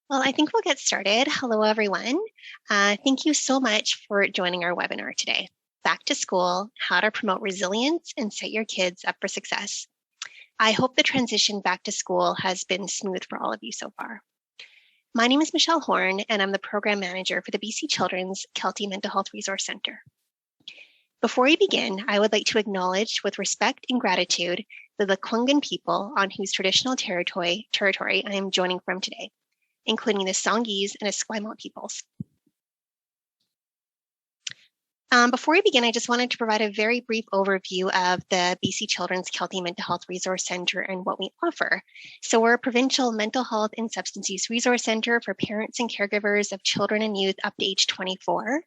Well, I think we'll get started. Hello, everyone. Thank you so much for joining our webinar today. Back to School, How to Promote Resilience and Set Your Kids Up for Success. I hope the transition back to school has been smooth for all of you so far. My name is Michelle Horn, and I'm the Program Manager for the BC Children's Kelty Mental Health Resource Centre. Before we begin, I would like to acknowledge with respect and gratitude the Lekwungen people on whose traditional territory I am joining from today, including the Songhees and Esquimalt peoples. Before we begin, I just wanted to provide a very brief overview of the BC Children's Kelty Mental Health Resource Centre and what we offer. So we're a provincial mental health and substance use resource centre for parents and caregivers of children and youth up to age 24.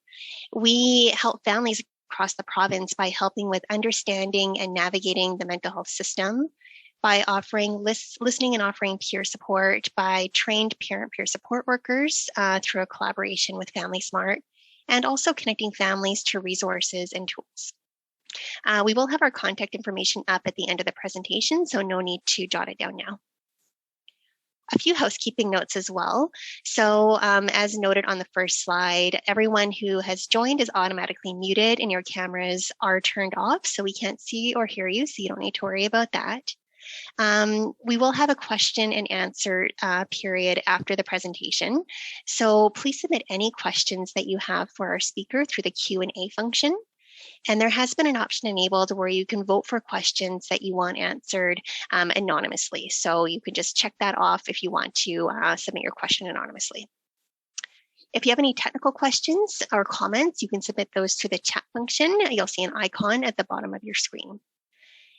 We help families across the province by helping with understanding and navigating the mental health system, by offering listening and offering peer support by trained parent peer support workers through a collaboration with Family Smart, and also connecting families to resources and tools. We will have our contact information up at the end of the presentation, so no need to jot it down now. A few housekeeping notes as well. So as noted on the first slide, everyone who has joined is automatically muted and your cameras are turned off, so we can't see or hear you, so you don't need to worry about that. We will have a question and answer period after the presentation. So please submit any questions that you have for our speaker through the Q&A function. And there has been an option enabled where you can vote for questions that you want answered anonymously. So you can just check that off if you want to submit your question anonymously. If you have any technical questions or comments, you can submit those to the chat function. You'll see an icon at the bottom of your screen.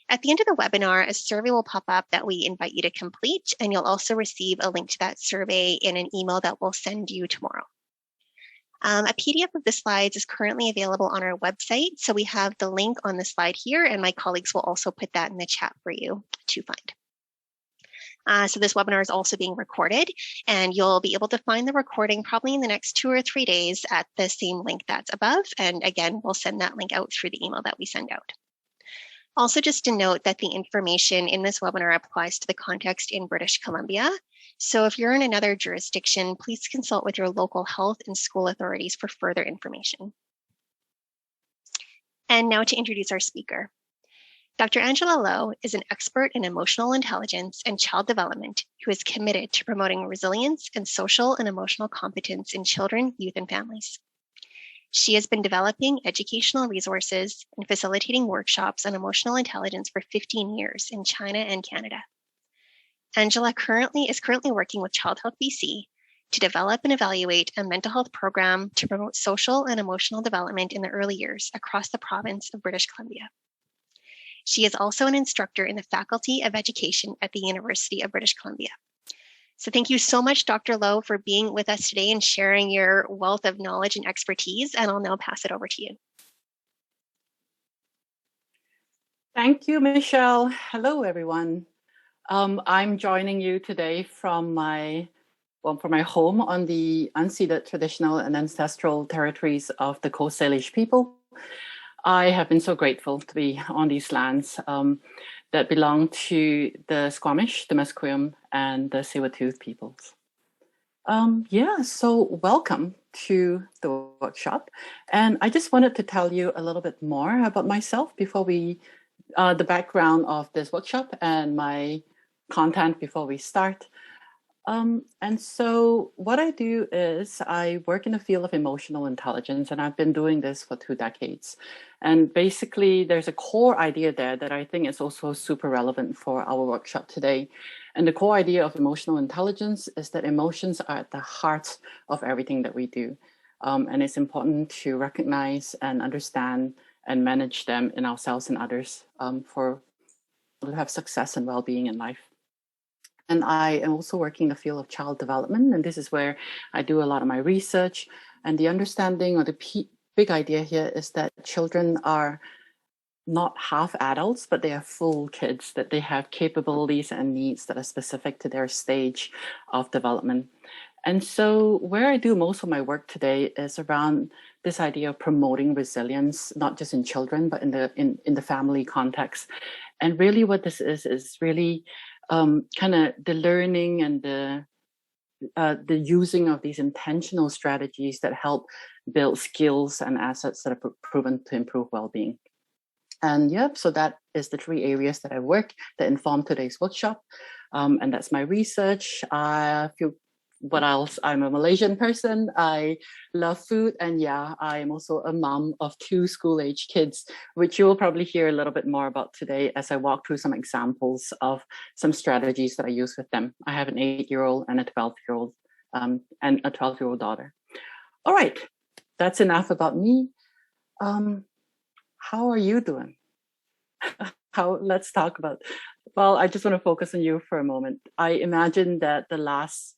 At the end of the webinar, a survey will pop up that we invite you to complete, and you'll also receive a link to that survey in an email that we'll send you tomorrow. A PDF of the slides is currently available on our website, so we have the link on the slide here, and my colleagues will also put that in the chat for you to find. So this webinar is also being recorded, and you'll be able to find the recording probably in the next 2 or 3 days at the same link that's above, and again, we'll send that link out through the email that we send out. Also, just to note that the information in this webinar applies to the context in British Columbia. So if you're in another jurisdiction, please consult with your local health and school authorities for further information. And now to introduce our speaker. Dr. Angela Lowe is an expert in emotional intelligence and child development who is committed to promoting resilience and social and emotional competence in children, youth, and families. She has been developing educational resources and facilitating workshops on emotional intelligence for 15 years in China and Canada. Angela is currently working with Child Health BC to develop and evaluate a mental health program to promote social and emotional development in the early years across the province of British Columbia. She is also an instructor in the Faculty of Education at the University of British Columbia. So thank you so much, Dr. Lowe, for being with us today and sharing your wealth of knowledge and expertise, and I'll now pass it over to you. Thank you, Michelle. Hello, everyone. I'm joining you today from my home on the unceded traditional and ancestral territories of the Coast Salish people. I have been so grateful to be on these lands that belong to the Squamish, the Musqueam, and the Tsleil-Waututh peoples. So welcome to the workshop. And I just wanted to tell you a little bit more about myself before the background of this workshop and my content before we start. And so what I do is I work in the field of emotional intelligence, and I've been doing this for 2 decades. And basically, there's a core idea there that I think is also super relevant for our workshop today. And the core idea of emotional intelligence is that emotions are at the heart of everything that we do. And it's important to recognize and understand and manage them in ourselves and others for to have success and well-being in life. And I am also working in the field of child development, and this is where I do a lot of my research. And the understanding or the big idea here is that children are not half adults, but they are full kids, that they have capabilities and needs that are specific to their stage of development. And so where I do most of my work today is around this idea of promoting resilience, not just in children, but in the family context. And really what this is really kind of the learning and the the using of these intentional strategies that help build skills and assets that are proven to improve well-being. And yep, so that is the 3 areas that I work that inform today's workshop. And that's my research. What else? I'm a Malaysian person. I love food. And yeah, I am also a mom of 2 school-age kids, which you will probably hear a little bit more about today as I walk through some examples of some strategies that I use with them. I have an 8-year-old and a 12-year-old and a 12-year-old daughter. All right, that's enough about me. How are you doing? Let's talk about, well, I just want to focus on you for a moment. I imagine that the last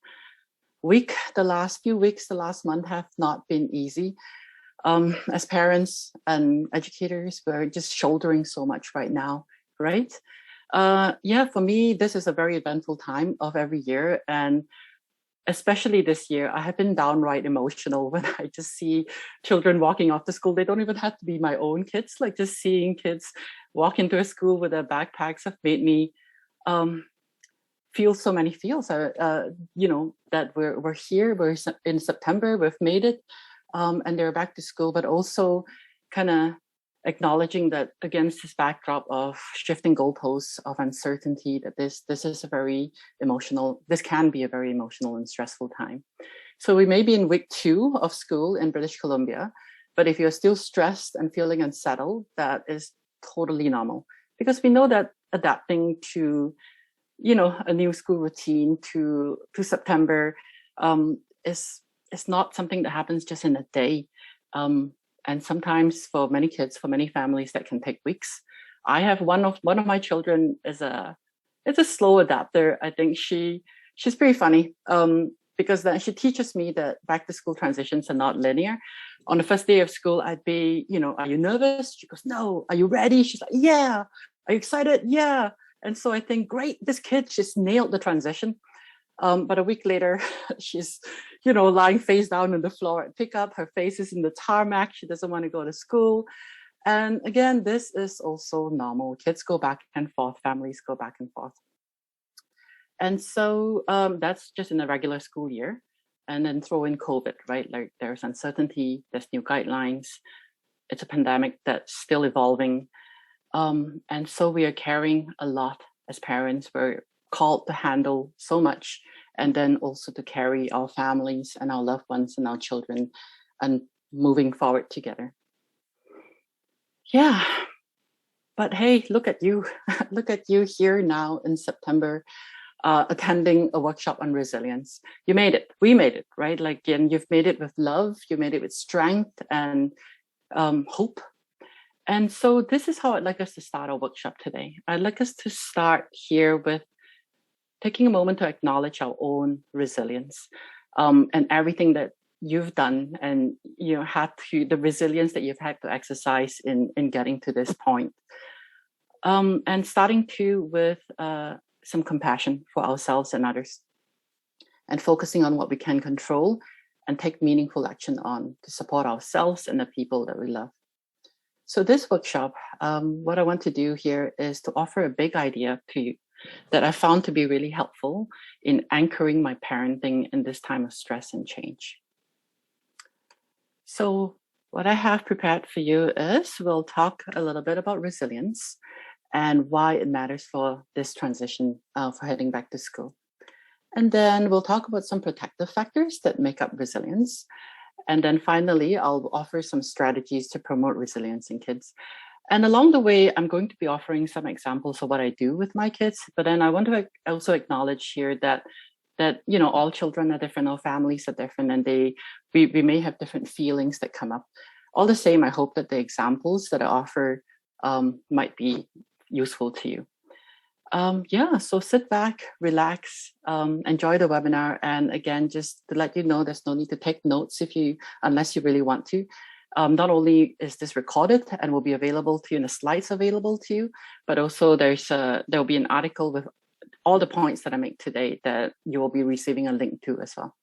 week, the last few weeks, the last month have not been easy. As parents and educators, we're just shouldering so much right now, right? Yeah, for me, this is a very eventful time of every year. And especially this year, I have been downright emotional when I just see children walking off to school. They don't even have to be my own kids. Like just seeing kids walk into a school with their backpacks have made me feel so many feels. You know, that we're here, we're in September, we've made it, and they're back to school, but also kind of acknowledging that against this backdrop of shifting goalposts of uncertainty, that this is a very emotional, this can be a very emotional and stressful time. So we may be in week 2 of school in British Columbia, but if you're still stressed and feeling unsettled, that is totally normal, because we know that adapting to, you know, a new school routine to September is not something that happens just in a day. And sometimes for many kids, for many families, that can take weeks. I have one of my children is a slow adapter. I think she's pretty funny because then she teaches me that back to school transitions are not linear. On the first day of school, I'd be, you know, are you nervous? She goes, no. Are you ready? She's like, yeah. Are you excited? Yeah. And so I think, great, this kid just nailed the transition. But a week later, she's, you know, lying face down on the floor at pickup. Her face is in the tarmac. She doesn't want to go to school. And again, this is also normal. Kids go back and forth. Families go back and forth. And so that's just in a regular school year. And then throw in COVID, right? Like there's uncertainty, there's new guidelines. It's a pandemic that's still evolving. And so we are carrying a lot as parents. We're called to handle so much, and then also to carry our families and our loved ones and our children and moving forward together. Yeah. But hey, look at you. Look at you here now in September, attending a workshop on resilience. You made it. We made it, right? Like, and you've made it with love. You made it with strength and hope. And so this is how I'd like us to start our workshop today. I'd like us to start here with taking a moment to acknowledge our own resilience and everything that you've done and, you know, had to, the resilience that you've had to exercise in getting to this point. And starting too with some compassion for ourselves and others, and focusing on what we can control and take meaningful action on to support ourselves and the people that we love. So this workshop, what I want to do here is to offer a big idea to you that I found to be really helpful in anchoring my parenting in this time of stress and change. So what I have prepared for you is we'll talk a little bit about resilience and why it matters for this transition for heading back to school. And then we'll talk about some protective factors that make up resilience. And then finally, I'll offer some strategies to promote resilience in kids. And along the way, I'm going to be offering some examples of what I do with my kids. But then I want to also acknowledge here that you know, all children are different, all families are different, and we may have different feelings that come up. All the same, I hope that the examples that I offer might be useful to you. Yeah, so sit back, relax, enjoy the webinar. And again, just to let you know, there's no need to take notes unless you really want to. Not only is this recorded and will be available to you and the slides available to you, but also there'll be an article with all the points that I make today that you will be receiving a link to as well.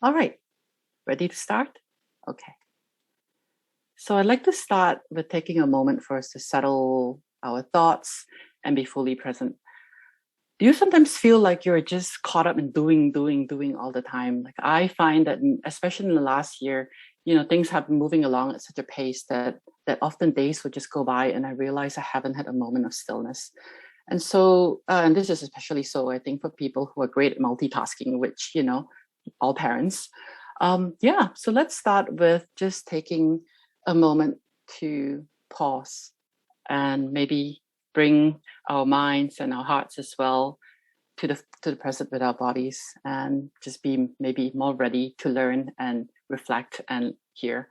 All right, ready to start? Okay. So I'd like to start with taking a moment for us to settle our thoughts and be fully present. Do you sometimes feel like you're just caught up in doing all the time? Like I find that, especially in the last year, things have been moving along at such a pace that often days would just go by, and I realize I haven't had a moment of stillness. And so, and this is especially so, I think, for people who are great at multitasking, which all parents. Yeah. So let's start with just taking a moment to pause and maybe bring our minds and our hearts as well to the present with our bodies, and just be maybe more ready to learn and reflect and hear.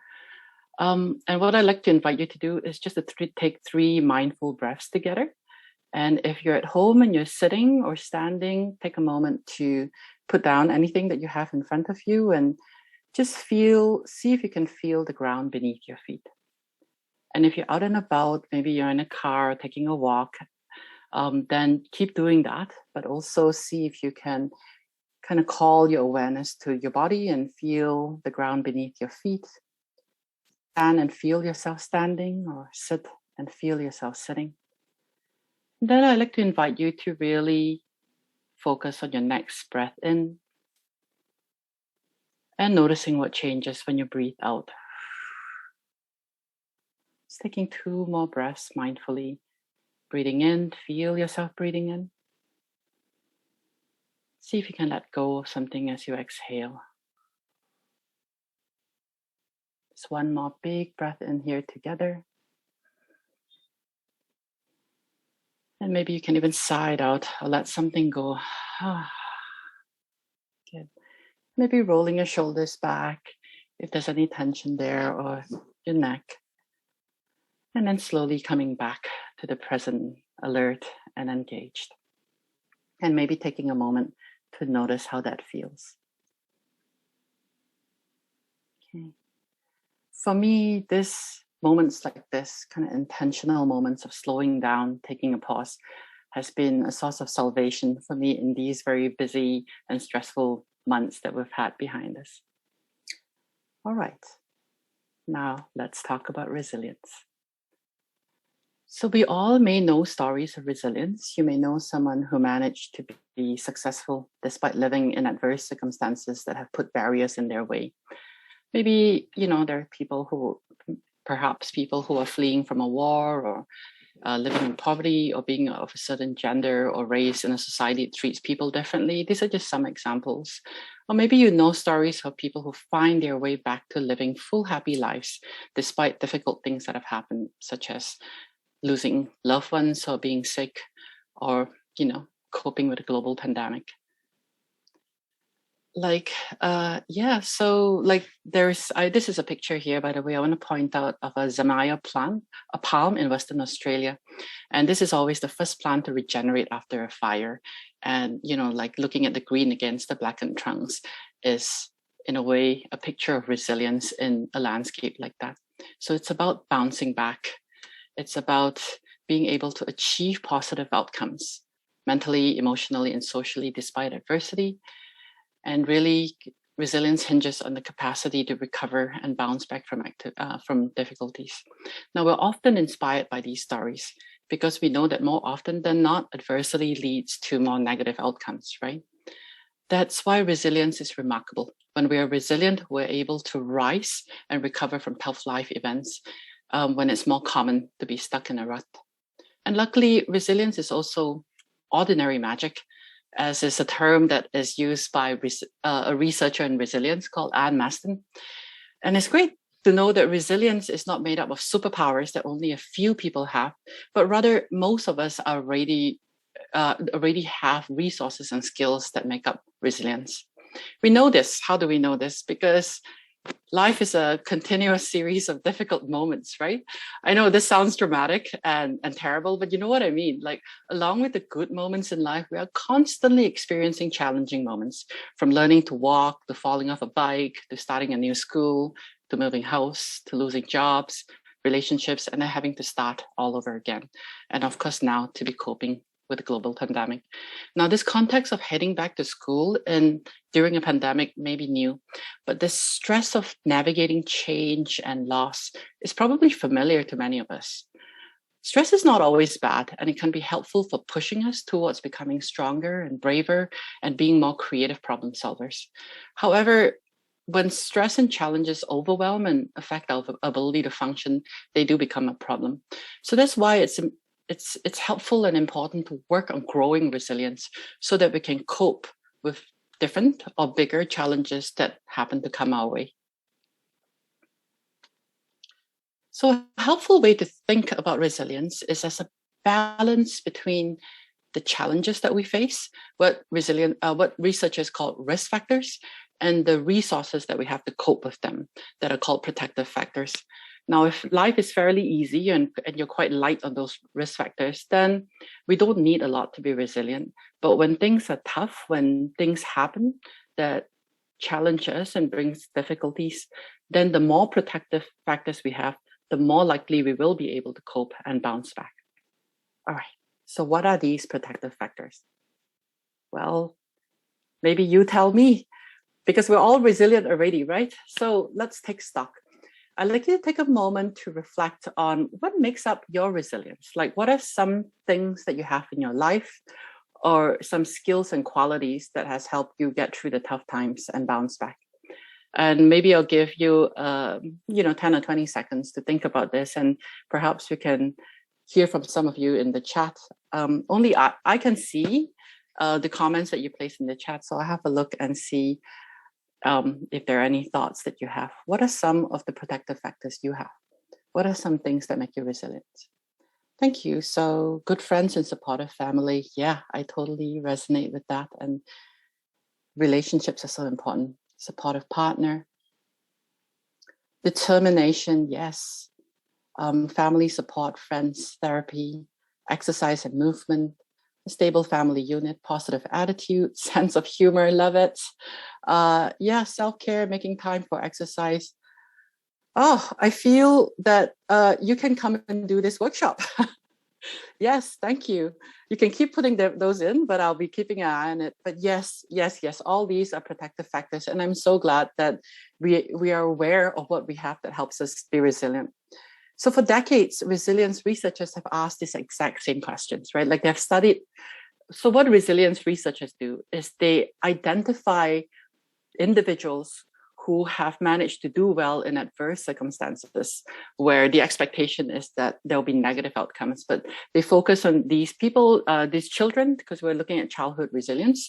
And what I'd like to invite you to do is just to take 3 mindful breaths together. And if you're at home and you're sitting or standing, take a moment to put down anything that you have in front of you and just see if you can feel the ground beneath your feet. And if you're out and about, maybe you're in a car taking a walk, then keep doing that, but also see if you can kind of call your awareness to your body and feel the ground beneath your feet. Stand and feel yourself standing, or sit and feel yourself sitting. And then I'd like to invite you to really focus on your next breath in and noticing what changes when you breathe out. Just taking 2 more breaths mindfully. Breathing in, feel yourself breathing in. See if you can let go of something as you exhale. Just 1 more big breath in here together. And maybe you can even sigh it out or let something go. Good. Maybe rolling your shoulders back if there's any tension there, or your neck. And then slowly coming back to the present, alert and engaged. And maybe taking a moment to notice how that feels. Okay. For me, moments like this, kind of intentional moments of slowing down, taking a pause, has been a source of salvation for me in these very busy and stressful months that we've had behind us. All right. Now let's talk about resilience. So we all may know stories of resilience. You may know someone who managed to be successful despite living in adverse circumstances that have put barriers in their way. Maybe, there are people who are fleeing from a war, or living in poverty, or being of a certain gender or race in a society that treats people differently. These are just some examples. Or maybe you know stories of people who find their way back to living full, happy lives despite difficult things that have happened, such as losing loved ones, or being sick, or, coping with a global pandemic. So this is a picture here, by the way. I want to point out of a Zamaya plant, a palm in Western Australia. And this is always the first plant to regenerate after a fire. And, looking at the green against the blackened trunks is, in a way, a picture of resilience in a landscape like that. So it's about bouncing back. It's about being able to achieve positive outcomes, mentally, emotionally, and socially, despite adversity. And really, resilience hinges on the capacity to recover and bounce back from difficulties. Now, we're often inspired by these stories because we know that more often than not, adversity leads to more negative outcomes, right? That's why resilience is remarkable. When we are resilient, we're able to rise and recover from tough life events, when it's more common to be stuck in a rut. And luckily, resilience is also ordinary magic, as is a term that is used by a researcher in resilience called Anne Maston. And it's great to know that resilience is not made up of superpowers that only a few people have, but rather most of us already have resources and skills that make up resilience. We know this. How do we know this? Because life is a continuous series of difficult moments, right? I know this sounds dramatic and terrible, but you know what I mean? Like, along with the good moments in life, we are constantly experiencing challenging moments, from learning to walk, to falling off a bike, to starting a new school, to moving house, to losing jobs, relationships, and then having to start all over again. And of course, now to be coping with the global pandemic. Now, this context of heading back to school and during a pandemic may be new, but the stress of navigating change and loss is probably familiar to many of us. Stress is not always bad, and it can be helpful for pushing us towards becoming stronger and braver and being more creative problem solvers. However, when stress and challenges overwhelm and affect our ability to function, they do become a problem. So that's why it's helpful and important to work on growing resilience so that we can cope with different or bigger challenges that happen to come our way. So a helpful way to think about resilience is as a balance between the challenges that we face, what researchers call risk factors, and the resources that we have to cope with them that are called protective factors. Now, if life is fairly easy and you're quite light on those risk factors, then we don't need a lot to be resilient. But when things are tough, when things happen that challenge us and brings difficulties, then the more protective factors we have, the more likely we will be able to cope and bounce back. All right, so what are these protective factors? Well, maybe you tell me, because we're all resilient already, right? So let's take stock. I'd like you to take a moment to reflect on what makes up your resilience. Like, what are some things that you have in your life or some skills and qualities that has helped you get through the tough times and bounce back? And maybe I'll give you, 10 or 20 seconds to think about this, and perhaps we can hear from some of you in the chat. Only I can see the comments that you place in the chat, so I'll have a look and see if there are any thoughts that you have. What are some of the protective factors you have? What are some things that make you resilient? Thank you. So good friends and supportive family. Yeah, I totally resonate with that. And relationships are so important. Supportive partner. Determination, yes. Family support, friends, therapy, exercise and movement, a stable family unit, positive attitude, sense of humor, love it. Self-care, making time for exercise. Oh, I feel that you can come and do this workshop. Yes, thank you. You can keep putting those in, but I'll be keeping an eye on it. But yes, all these are protective factors. And I'm so glad that we are aware of what we have that helps us be resilient. So for decades, resilience researchers have asked these exact same questions, right? Like they've studied. So what resilience researchers do is they identify individuals who have managed to do well in adverse circumstances where the expectation is that there'll be negative outcomes. But they focus on these people, these children, because we're looking at childhood resilience,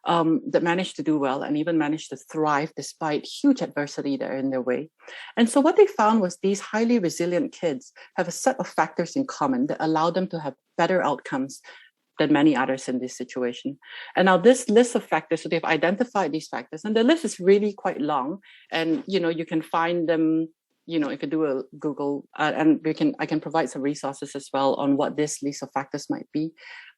that manage to do well and even manage to thrive despite huge adversity that are in their way. And so what they found was these highly resilient kids have a set of factors in common that allow them to have better outcomes than many others in this situation. And now this list of factors, so they've identified these factors, and the list is really quite long. And you can find them. You can do a Google, and I can provide some resources as well on what this list of factors might be.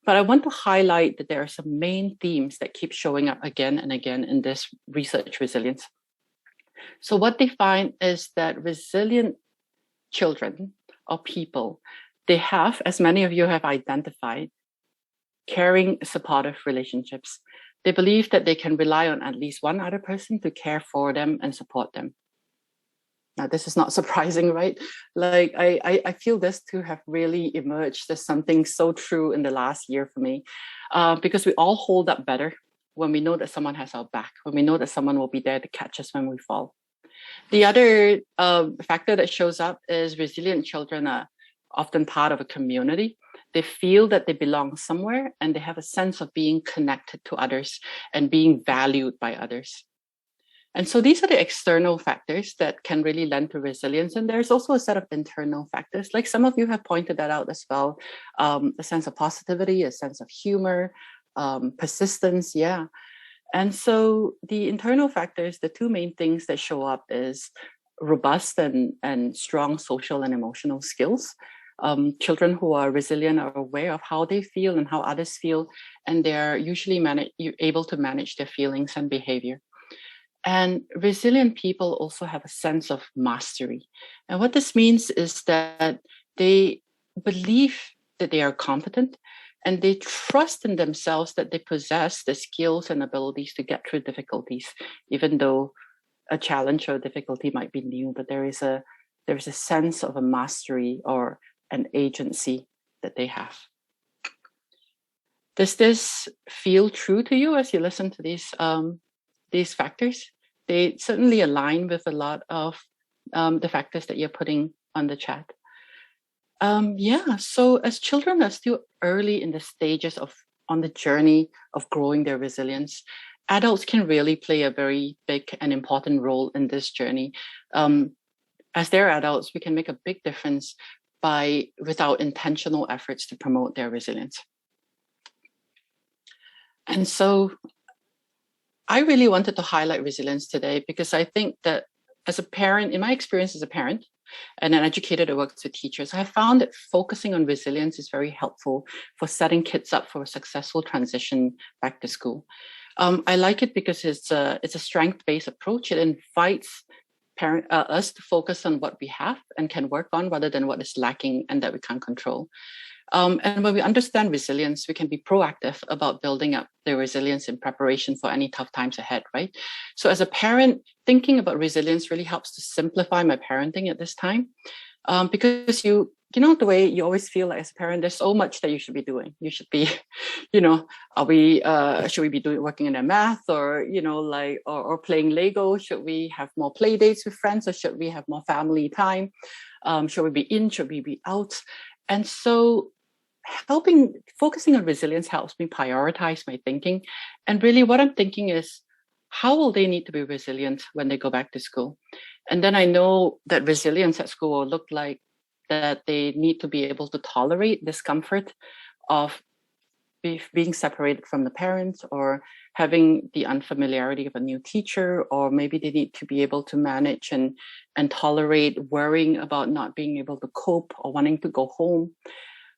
But I want to highlight that there are some main themes that keep showing up again and again in this research resilience. So what they find is that resilient children or people, they have, as many of you have identified, caring, supportive relationships. They believe that they can rely on at least one other person to care for them and support them. Now, this is not surprising, right? Like, I feel this to have really emerged as something so true in the last year for me, because we all hold up better when we know that someone has our back, when we know that someone will be there to catch us when we fall. The other factor that shows up is resilient children are often part of a community. They feel that they belong somewhere and they have a sense of being connected to others and being valued by others. And so these are the external factors that can really lend to resilience. And there's also a set of internal factors, like some of you have pointed that out as well. A sense of positivity, a sense of humor, persistence, yeah. And so the internal factors, the two main things that show up is robust and strong social and emotional skills. Children who are resilient are aware of how they feel and how others feel, and they're usually able to manage their feelings and behavior. And resilient people also have a sense of mastery. And what this means is that they believe that they are competent and they trust in themselves that they possess the skills and abilities to get through difficulties, even though a challenge or a difficulty might be new, but there is a sense of a mastery or and agency that they have. Does this feel true to you as you listen to these factors? They certainly align with a lot of the factors that you're putting on the chat. Yeah, so as children are still early in the stages on the journey of growing their resilience, adults can really play a very big and important role in this journey. As they're adults, we can make a big difference with our intentional efforts to promote their resilience. And so I really wanted to highlight resilience today because I think that as a parent, in my experience as a parent and an educator that works with teachers, I found that focusing on resilience is very helpful for setting kids up for a successful transition back to school. I like it because it's a strength-based approach. It invites us to focus on what we have and can work on rather than what is lacking and that we can't control. And when we understand resilience, we can be proactive about building up the resilience in preparation for any tough times ahead, right? So as a parent, thinking about resilience really helps to simplify my parenting at this time. Because you know, the way you always feel like as a parent, there's so much that you should be doing. You should be, you know, should we be working in their math or, you know, like, or playing Lego? Should we have more play dates with friends or should we have more family time? Should we be in? Should we be out? And so focusing on resilience helps me prioritize my thinking. And really what I'm thinking is, how will they need to be resilient when they go back to school? And then I know that resilience at school will look like that they need to be able to tolerate discomfort of being separated from the parents or having the unfamiliarity of a new teacher, or maybe they need to be able to manage and tolerate worrying about not being able to cope or wanting to go home.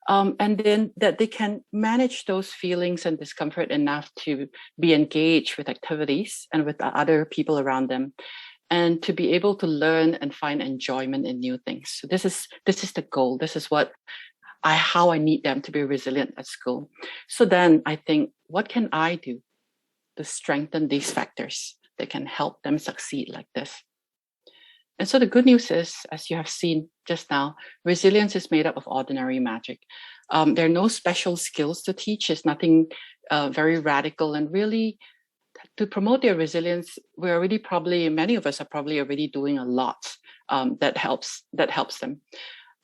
And then that they can manage those feelings and discomfort enough to be engaged with activities and with the other people around them, and to be able to learn and find enjoyment in new things. So this is the goal. This is how I need them to be resilient at school. So then I think, what can I do to strengthen these factors that can help them succeed like this? And so the good news is, as you have seen just now, resilience is made up of ordinary magic. There are no special skills to teach. It's nothing very radical. And really, to promote their resilience, many of us are probably already doing a lot that helps them.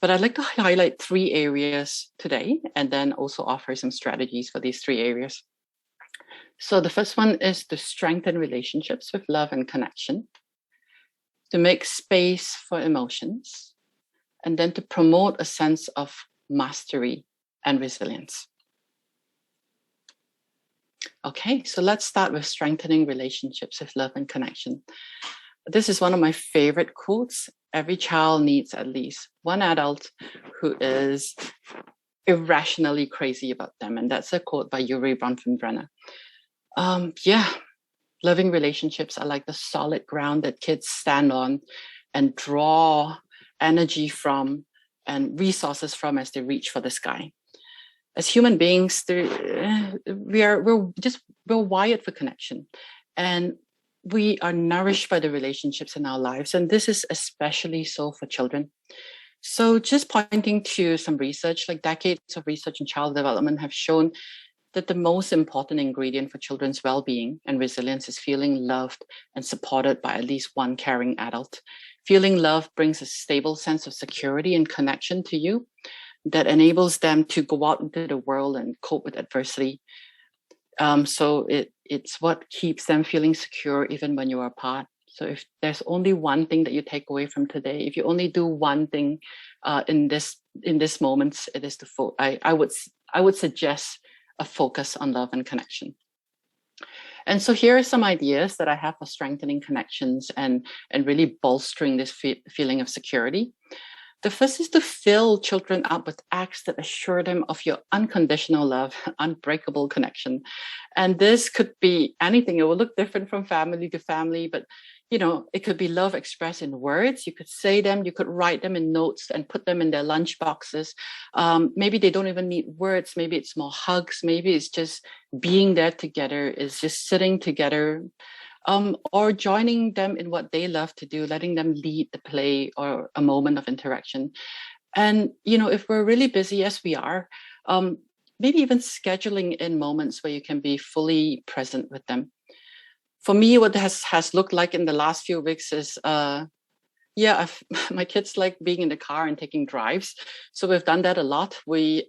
But I'd like to highlight 3 areas today and then also offer some strategies for these 3 areas. So the first one is to strengthen relationships with love and connection, to make space for emotions, and then to promote a sense of mastery and resilience. Okay, so let's start with strengthening relationships with love and connection. This is one of my favorite quotes. Every child needs at least one adult who is irrationally crazy about them. And that's a quote by Yuri Bronfenbrenner. Loving relationships are like the solid ground that kids stand on and draw energy from and resources from as they reach for the sky. As human beings, we're wired for connection, and we are nourished by the relationships in our lives. And this is especially so for children. So just pointing to some research, like decades of research in child development have shown that the most important ingredient for children's well-being and resilience is feeling loved and supported by at least one caring adult. Feeling loved brings a stable sense of security and connection to you that enables them to go out into the world and cope with adversity. So it's what keeps them feeling secure even when you are apart. So if there's only one thing that you take away from today, if you only do one thing in this moment, it is I would suggest a focus on love and connection. And so here are some ideas that I have for strengthening connections and really bolstering this feeling of security. The first is to fill children up with acts that assure them of your unconditional love, unbreakable connection. And this could be anything. It will look different from family to family, but it could be love expressed in words. You could say them, you could write them in notes and put them in their lunch boxes. Maybe they don't even need words. Maybe it's more hugs. Maybe it's just being there together, is just sitting together, or joining them in what they love to do, letting them lead the play or a moment of interaction. And, if we're really busy as we are, maybe even scheduling in moments where you can be fully present with them. For me, what has looked like in the last few weeks is, yeah, my kids like being in the car and taking drives. So we've done that a lot.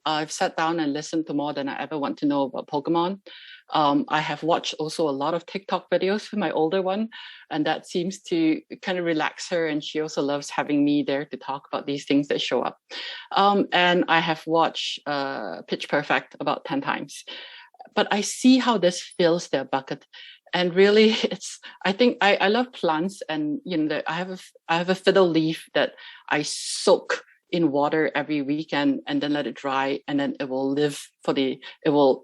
I've sat down and listened to more than I ever want to know about Pokemon. I have watched also a lot of TikTok videos with my older one, and that seems to kind of relax her. And she also loves having me there to talk about these things that show up. And I have watched Pitch Perfect about 10 times. But I see how this fills their bucket. And really, I think I love plants, and I have a fiddle leaf that I soak in water every weekend and then let it dry, and then it will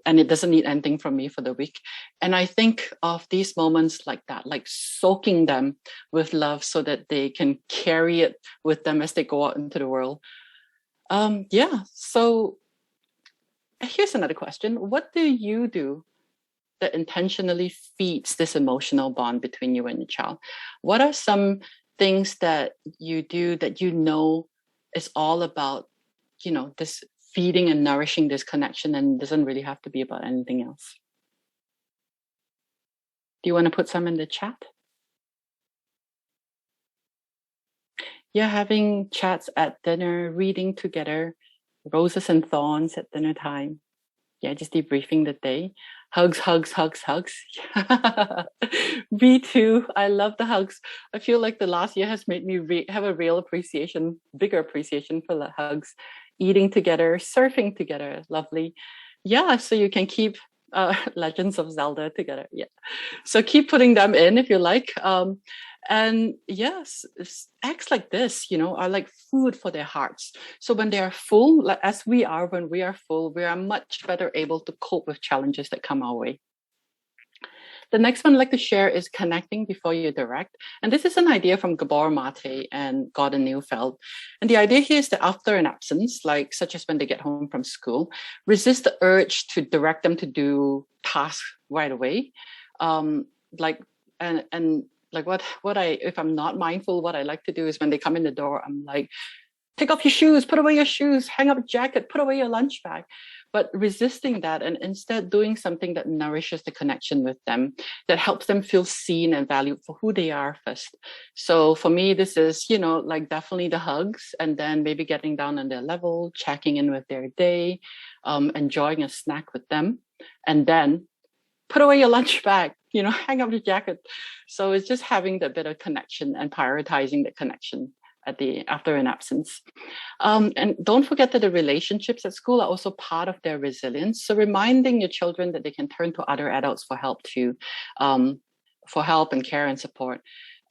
and it doesn't need anything from me for the week. And I think of these moments like that, like soaking them with love so that they can carry it with them as they go out into the world. Yeah. So here's another question. What do you do that intentionally feeds this emotional bond between you and your child? What are some things that you do that is all about, this feeding and nourishing this connection, and doesn't really have to be about anything else? Do you want to put some in the chat? Yeah, having chats at dinner, reading together, roses and thorns at dinner time. Yeah, just debriefing the day. Hugs, hugs, hugs, hugs. Me too. I love the hugs. I feel like the last year has made me have a real appreciation, bigger appreciation for the hugs. Eating together, surfing together, lovely. Yeah, so you can keep Legends of Zelda together. Yeah, so keep putting them in if you like. And yes, acts like this, are like food for their hearts. So when they are full, like as we are, when we are full, we are much better able to cope with challenges that come our way. The next one I'd like to share is connecting before you direct. And this is an idea from Gabor Mate and Gordon Neufeld. And the idea here is that after an absence, like such as when they get home from school, resist the urge to direct them to do tasks right away. Like if I'm not mindful, what I like to do is when they come in the door, I'm like, take off your shoes, put away your shoes, hang up a jacket, put away your lunch bag. But resisting that and instead doing something that nourishes the connection with them, that helps them feel seen and valued for who they are first. So for me, this is, like definitely the hugs, and then maybe getting down on their level, checking in with their day, enjoying a snack with them, and then put away your lunch bag, hang up your jacket. So it's just having that bit of connection and prioritizing the connection after an absence. And don't forget that the relationships at school are also part of their resilience. So reminding your children that they can turn to other adults for help too, for help and care and support.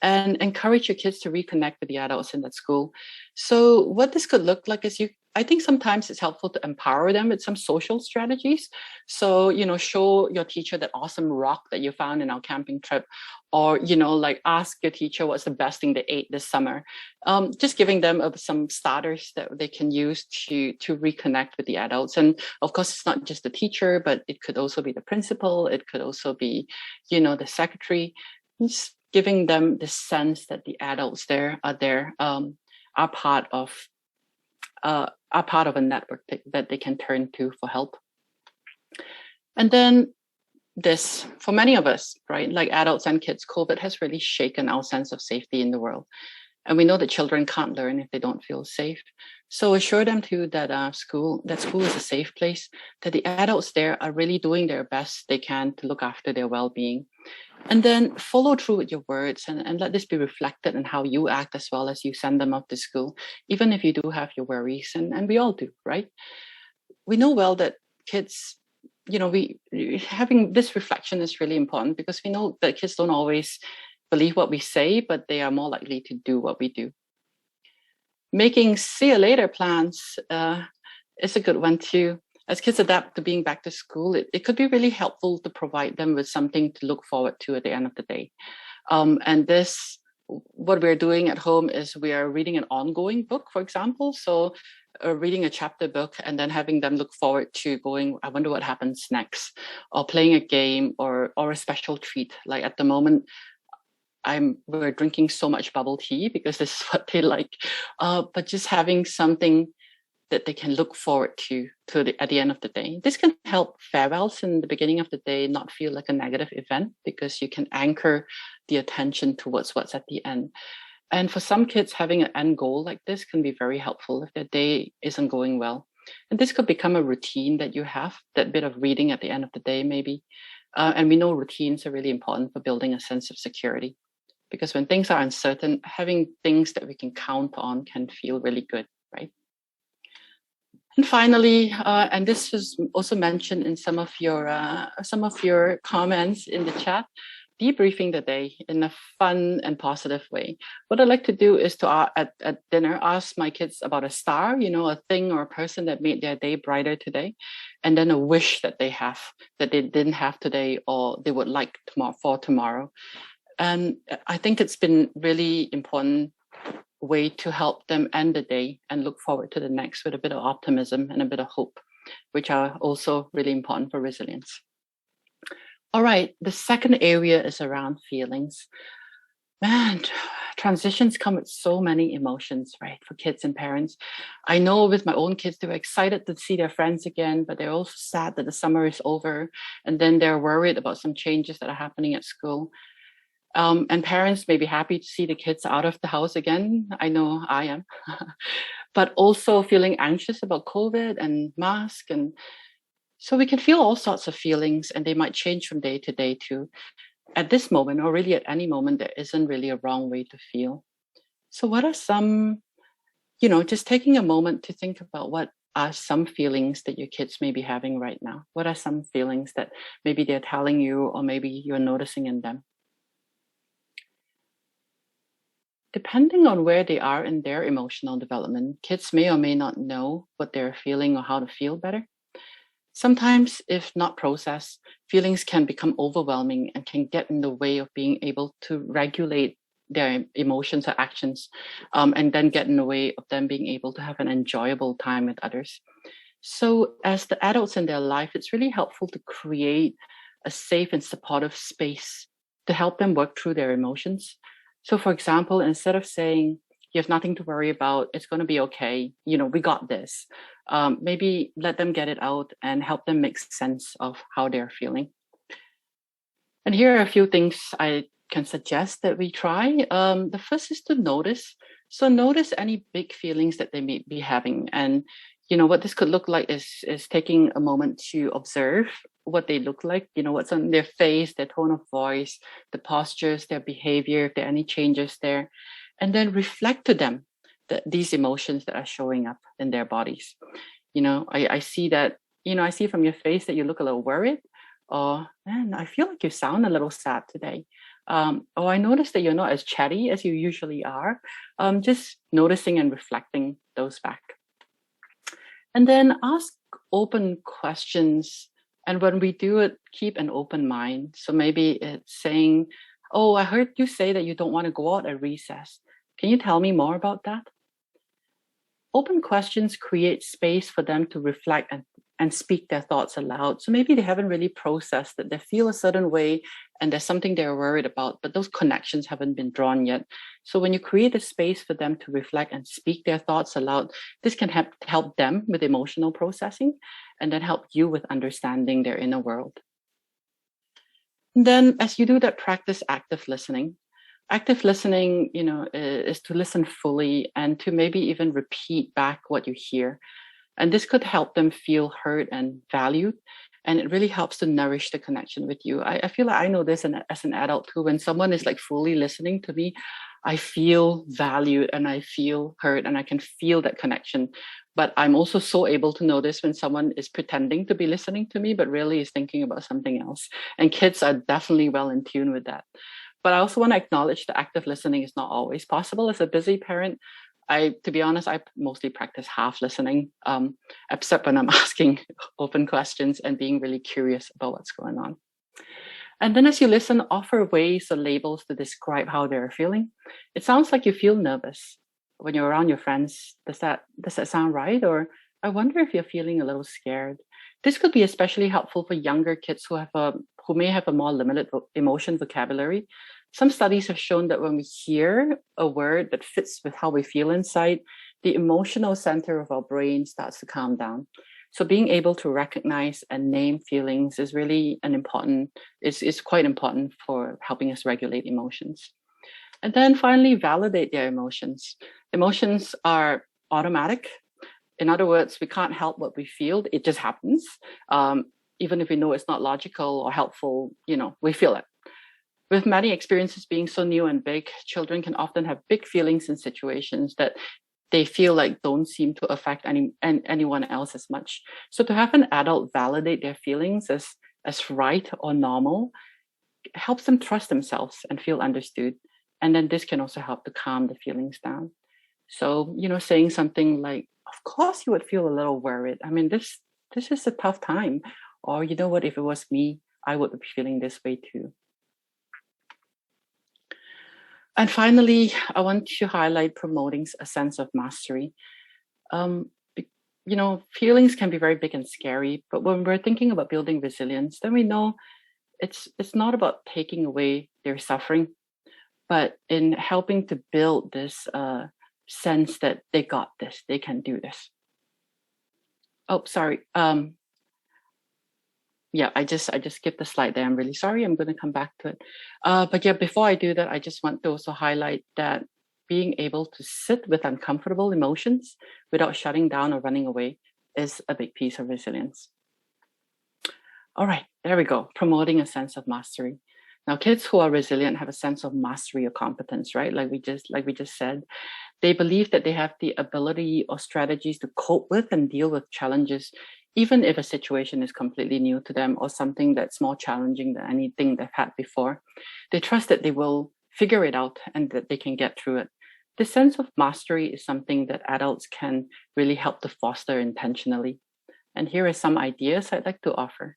And encourage your kids to reconnect with the adults in that school. So what this could look like is I think sometimes it's helpful to empower them with some social strategies. So, show your teacher that awesome rock that you found in our camping trip, or, like ask your teacher what's the best thing they ate this summer. Just giving them some starters that they can use to reconnect with the adults. And of course, it's not just the teacher, but it could also be the principal. It could also be, the secretary. Just giving them the sense that the adults there are part of a network that they can turn to for help. And then this, for many of us, right, like adults and kids, COVID has really shaken our sense of safety in the world. And we know that children can't learn if they don't feel safe. So assure them too that school is a safe place, that the adults there are really doing their best they can to look after their well-being. And then follow through with your words and let this be reflected in how you act as well as you send them off to school, even if you do have your worries, and we all do, right? We know well that kids, having this reflection is really important because we know that kids don't always believe what we say, but they are more likely to do what we do. Making see you later plans is a good one too. As kids adapt to being back to school, it could be really helpful to provide them with something to look forward to at the end of the day. And what we're doing at home is we are reading an ongoing book, for example. So reading a chapter book and then having them look forward to going, I wonder what happens next, or playing a game or a special treat. Like at the moment, we're drinking so much bubble tea because this is what they like. But just having something that they can look forward to at the end of the day. This can help farewells in the beginning of the day not feel like a negative event, because you can anchor the attention towards what's at the end. And for some kids, having an end goal like this can be very helpful if their day isn't going well. And this could become a routine that you have, that bit of reading at the end of the day, maybe. And we know routines are really important for building a sense of security, because when things are uncertain, having things that we can count on can feel really good, right? And finally, and this was also mentioned in some of your comments in the chat, debriefing the day in a fun and positive way. What I like to do is to at dinner ask my kids about a star, a thing or a person that made their day brighter today, and then a wish that they have that they didn't have today or they would like tomorrow. And I think it's been really important way to help them end the day and look forward to the next with a bit of optimism and a bit of hope, which are also really important for resilience. All right, the second area is around feelings. Man, transitions come with so many emotions, right, for kids and parents. I know with my own kids, they were excited to see their friends again, but they're also sad that the summer is over. And then they're worried about some changes that are happening at school. And parents may be happy to see the kids out of the house again. I know I am. But also feeling anxious about COVID and mask. And so we can feel all sorts of feelings, and they might change from day to day too. At this moment, or really at any moment, there isn't really a wrong way to feel. So what are some, just taking a moment to think about what are some feelings that your kids may be having right now? What are some feelings that maybe they're telling you, or maybe you're noticing in them? Depending on where they are in their emotional development, kids may or may not know what they're feeling or how to feel better. Sometimes, if not processed, feelings can become overwhelming and can get in the way of being able to regulate their emotions or actions, and then get in the way of them being able to have an enjoyable time with others. So as the adults in their life, it's really helpful to create a safe and supportive space to help them work through their emotions. So for example, instead of saying, you have nothing to worry about, it's going to be okay, we got this, maybe let them get it out and help them make sense of how they're feeling. And here are a few things I can suggest that we try. The first is to notice. So notice any big feelings that they may be having. And what this could look like is taking a moment to observe what they look like, what's on their face, their tone of voice, the postures, their behavior, if there are any changes there, and then reflect to them these emotions that are showing up in their bodies. I see that, I see from your face that you look a little worried, or, man, I feel like you sound a little sad today. I noticed that you're not as chatty as you usually are. Just noticing and reflecting those back. And then ask open questions. And when we do it, keep an open mind. So maybe it's saying, oh, I heard you say that you don't want to go out at recess. Can you tell me more about that? Open questions create space for them to reflect and speak their thoughts aloud. So maybe they haven't really processed that they feel a certain way and there's something they're worried about, but those connections haven't been drawn yet. So when you create a space for them to reflect and speak their thoughts aloud, this can help them with emotional processing and then help you with understanding their inner world. And then as you do that, practice active listening. Active listening, is to listen fully and to maybe even repeat back what you hear. And this could help them feel heard and valued. And it really helps to nourish the connection with you. I feel like I know this as an adult too. When someone is like fully listening to me, I feel valued and I feel heard and I can feel that connection. But I'm also so able to notice when someone is pretending to be listening to me, but really is thinking about something else. And kids are definitely well in tune with that. But I also want to acknowledge that active listening is not always possible. As a busy parent, to be honest, I mostly practice half listening, except when I'm asking open questions and being really curious about what's going on. And then as you listen, offer ways or labels to describe how they're feeling. It sounds like you feel nervous when you're around your friends. Does that sound right? Or I wonder if you're feeling a little scared. This could be especially helpful for younger kids who may have a more limited emotion vocabulary. Some studies have shown that when we hear a word that fits with how we feel inside, the emotional center of our brain starts to calm down. So being able to recognize and name feelings is really is quite important for helping us regulate emotions. And then finally, validate their emotions. Emotions are automatic. In other words, we can't help what we feel. It just happens. Even if we know it's not logical or helpful, we feel it. With many experiences being so new and big, children can often have big feelings in situations that they feel like don't seem to affect anyone else as much. So to have an adult validate their feelings as right or normal helps them trust themselves and feel understood. And then this can also help to calm the feelings down. So, saying something like, of course you would feel a little worried. I mean, this is a tough time. Or you know what, if it was me, I would be feeling this way too. And finally, I want to highlight promoting a sense of mastery. Feelings can be very big and scary, but when we're thinking about building resilience, then we know it's not about taking away their suffering, but in helping to build this sense that they got this, they can do this. Oh, sorry. Yeah, I just skipped the slide there. I'm really sorry. I'm going to come back to it. But yeah, before I do that, I just want to also highlight that being able to sit with uncomfortable emotions without shutting down or running away is a big piece of resilience. All right, there we go. Promoting a sense of mastery. Now, kids who are resilient have a sense of mastery or competence, right? Like we just said, they believe that they have the ability or strategies to cope with and deal with challenges, even if a situation is completely new to them or something that's more challenging than anything they've had before. They trust that they will figure it out and that they can get through it. This sense of mastery is something that adults can really help to foster intentionally. And here are some ideas I'd like to offer.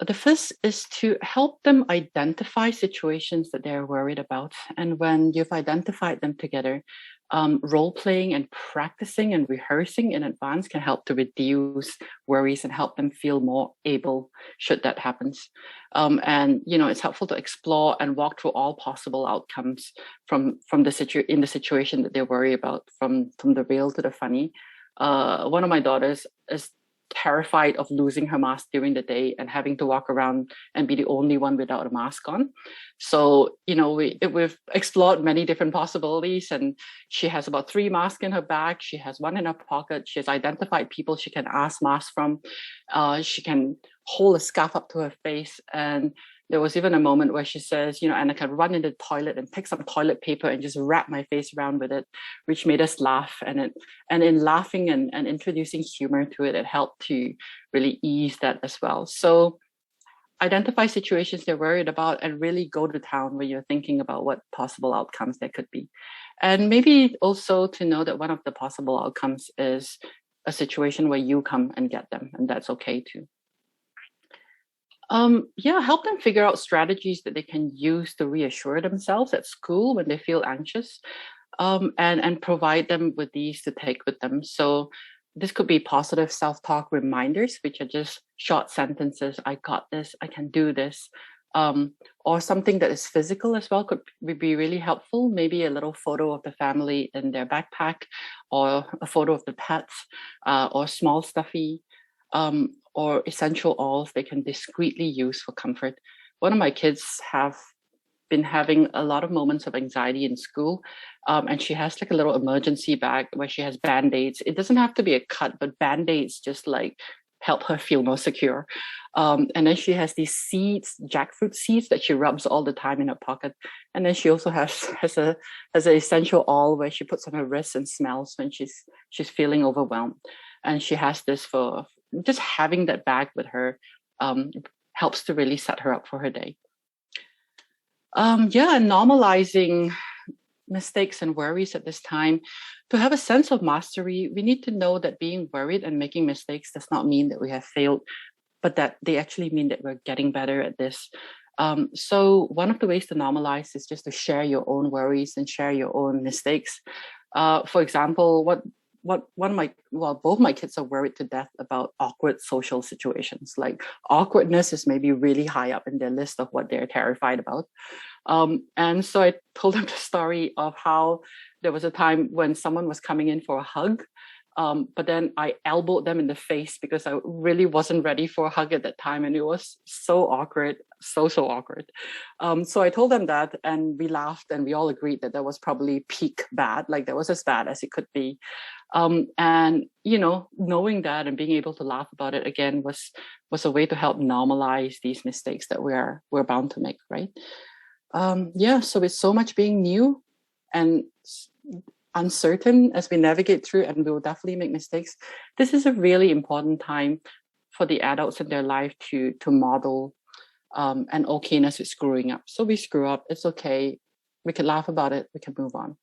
The first is to help them identify situations that they're worried about. And when you've identified them together, role playing and practicing and rehearsing in advance can help to reduce worries and help them feel more able should that happens. And it's helpful to explore and walk through all possible outcomes from in the situation that they worry about, from the real to the funny. One of my daughters is terrified of losing her mask during the day and having to walk around and be the only one without a mask on. So, we've explored many different possibilities, and she has about 3 masks in her bag. She has 1 in her pocket. She has identified people she can ask masks from. She can hold a scarf up to her face. And there was even a moment where she says, and I can run into the toilet and pick some toilet paper and just wrap my face around with it, which made us laugh. And in laughing and introducing humor to it, it helped to really ease that as well. So identify situations they're worried about and really go to town when you're thinking about what possible outcomes there could be. And maybe also to know that one of the possible outcomes is a situation where you come and get them, and that's okay too. Help them figure out strategies that they can use to reassure themselves at school when they feel anxious, and provide them with these to take with them. So this could be positive self-talk reminders, which are just short sentences. I got this, I can do this. Or something that is physical as well could be really helpful. Maybe a little photo of the family in their backpack, or a photo of the pets, or small stuffy, or essential oils they can discreetly use for comfort. One of my kids have been having a lot of moments of anxiety in school, and she has like a little emergency bag where she has Band-Aids. It doesn't have to be a cut, but Band-Aids just like help her feel more secure. And then she has these seeds, jackfruit seeds, that she rubs all the time in her pocket. And then she also has an essential oil where she puts on her wrists and smells when she's feeling overwhelmed. And she has this for just having that bag with her, helps to really set her up for her day. And normalizing mistakes and worries at this time. To have a sense of mastery, we need to know that being worried and making mistakes does not mean that we have failed, but that they actually mean that we're getting better at this. So one of the ways to normalize is just to share your own worries and share your own mistakes. For example, both my kids are worried to death about awkward social situations. Like awkwardness is maybe really high up in their list of what they're terrified about. And so I told them the story of how There was a time when someone was coming in for a hug, but then I elbowed them in the face because I really wasn't ready for a hug at that time. And it was so awkward, so awkward. So I told them that, and we laughed, and we all agreed that was probably peak bad, like that was as bad as it could be. And, knowing that and being able to laugh about it again was a way to help normalize these mistakes that we're bound to make, right? So with so much being new and uncertain as we navigate through, and we will definitely make mistakes, this is a really important time for the adults in their life to model an okayness with screwing up. So we screw up, it's okay, we can laugh about it, we can move on.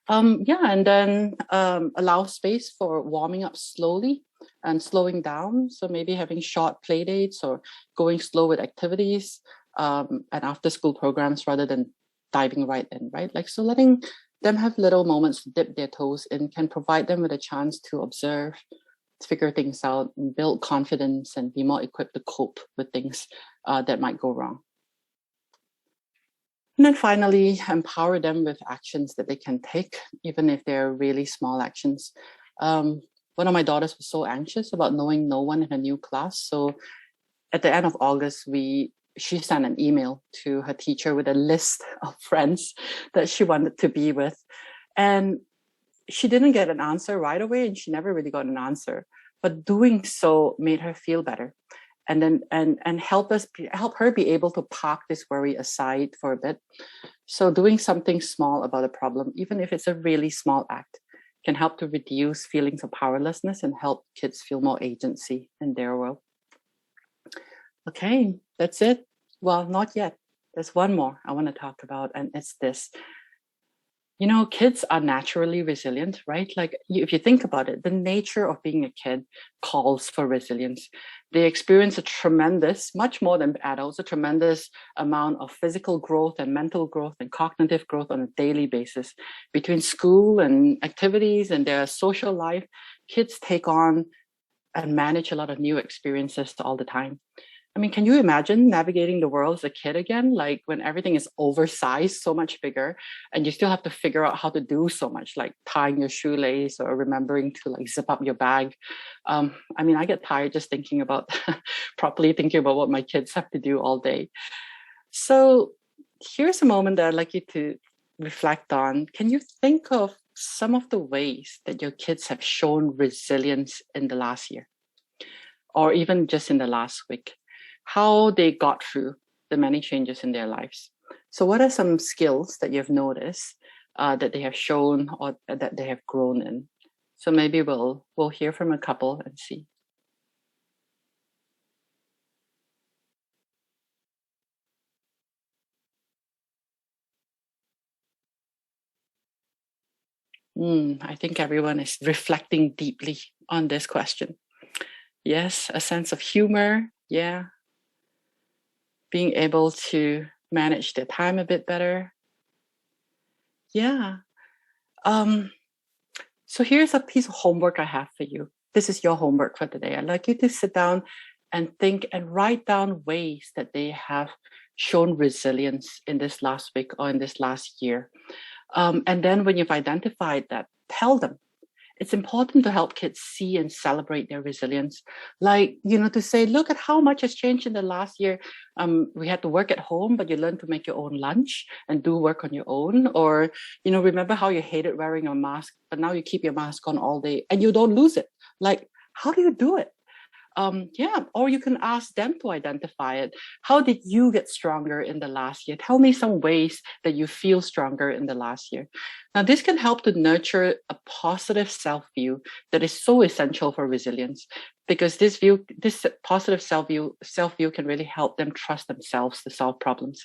And then allow space for warming up slowly and slowing down. So maybe having short play dates or going slow with activities and after school programs rather than diving right in, right? Like, so letting them have little moments to dip their toes in can provide them with a chance to observe, to figure things out, and build confidence and be more equipped to cope with things that might go wrong. And then finally, empower them with actions that they can take, even if they're really small actions. One of my daughters was so anxious about knowing no one in a new class. So at the end of August, she sent an email to her teacher with a list of friends that she wanted to be with. And she didn't get an answer right away, and she never really got an answer. But doing so made her feel better. And help her be able to park this worry aside for a bit. So doing something small about a problem, even if it's a really small act, can help to reduce feelings of powerlessness and help kids feel more agency in their world. Okay, that's it. Well, not yet. There's one more I want to talk about, and it's this. Kids are naturally resilient, right? Like, if you think about it, the nature of being a kid calls for resilience. They experience much more than adults, a tremendous amount of physical growth and mental growth and cognitive growth on a daily basis. Between school and activities and their social life, kids take on and manage a lot of new experiences all the time. I mean, can you imagine navigating the world as a kid again? Like, when everything is oversized, so much bigger, and you still have to figure out how to do so much, like tying your shoelace or remembering to like zip up your bag. I get tired just thinking about properly thinking about what my kids have to do all day. So here's a moment that I'd like you to reflect on. Can you think of some of the ways that your kids have shown resilience in the last year, or even just in the last week? How they got through the many changes in their lives. So what are some skills that you've noticed that they have shown or that they have grown in? So maybe we'll hear from a couple and see. I think everyone is reflecting deeply on this question. Yes, a sense of humor. Yeah. Being able to manage their time a bit better. Yeah. So here's a piece of homework I have for you. This is your homework for today. I'd like you to sit down and think and write down ways that they have shown resilience in this last week or in this last year. And then when you've identified that, tell them. It's important to help kids see and celebrate their resilience. Like, to say, look at how much has changed in the last year. We had to work at home, but you learned to make your own lunch and do work on your own. Or, remember how you hated wearing a mask, but now you keep your mask on all day and you don't lose it. Like, how do you do it? Or you can ask them to identify it. How did you get stronger in the last year? Tell me some ways that you feel stronger in the last year. Now, this can help to nurture a positive self-view that is so essential for resilience, because this positive self-view can really help them trust themselves to solve problems.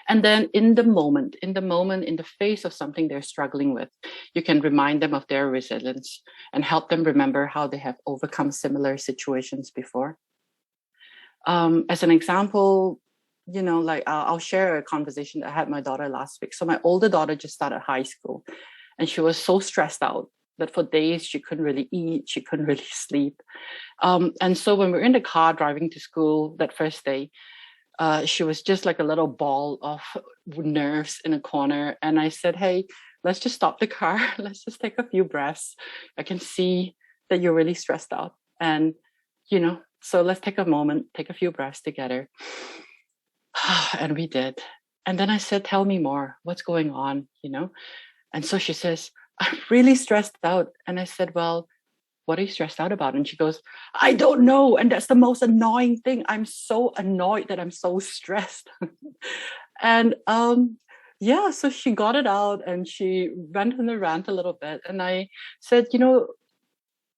And then in the moment, in the face of something they're struggling with, you can remind them of their resilience and help them remember how they have overcome similar situations before. As an example, I'll share a conversation that I had with my daughter last week. So my older daughter just started high school, and she was so stressed out that for days she couldn't really eat, she couldn't really sleep. And so when we were in the car driving to school that first day, She was just like a little ball of nerves in a corner. And I said, hey, let's just stop the car. Let's just take a few breaths. I can see that you're really stressed out. And, so let's take a moment, take a few breaths together. And we did. And then I said, tell me more. What's going on? And so she says, I'm really stressed out. And I said, well, what are you stressed out about? And she goes, I don't know. And that's the most annoying thing. I'm so annoyed that I'm so stressed. And yeah, so she got it out and she went on the rant a little bit. And I said,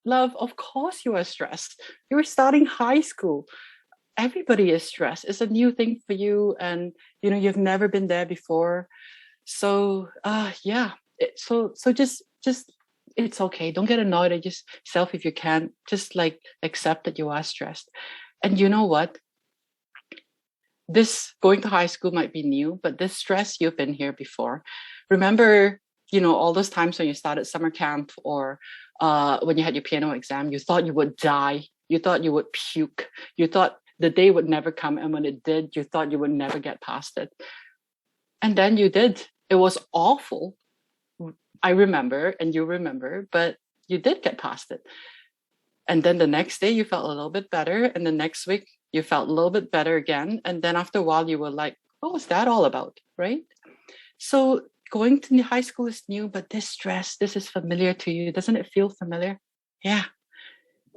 love, of course you are stressed. You're starting high school. Everybody is stressed. It's a new thing for you. And, you've never been there before. So yeah, so just it's okay. Don't get annoyed at yourself if you can. Just like accept that you are stressed. And you know what? This going to high school might be new, but this stress, you've been here before. Remember, all those times when you started summer camp or when you had your piano exam, you thought you would die. You thought you would puke. You thought the day would never come. And when it did, you thought you would never get past it. And then you did. It was awful. I remember, and you remember, but you did get past it. And then the next day you felt a little bit better. And the next week you felt a little bit better again. And then after a while you were like, what was that all about? Right? So going to high school is new, but this stress, this is familiar to you. Doesn't it feel familiar? Yeah.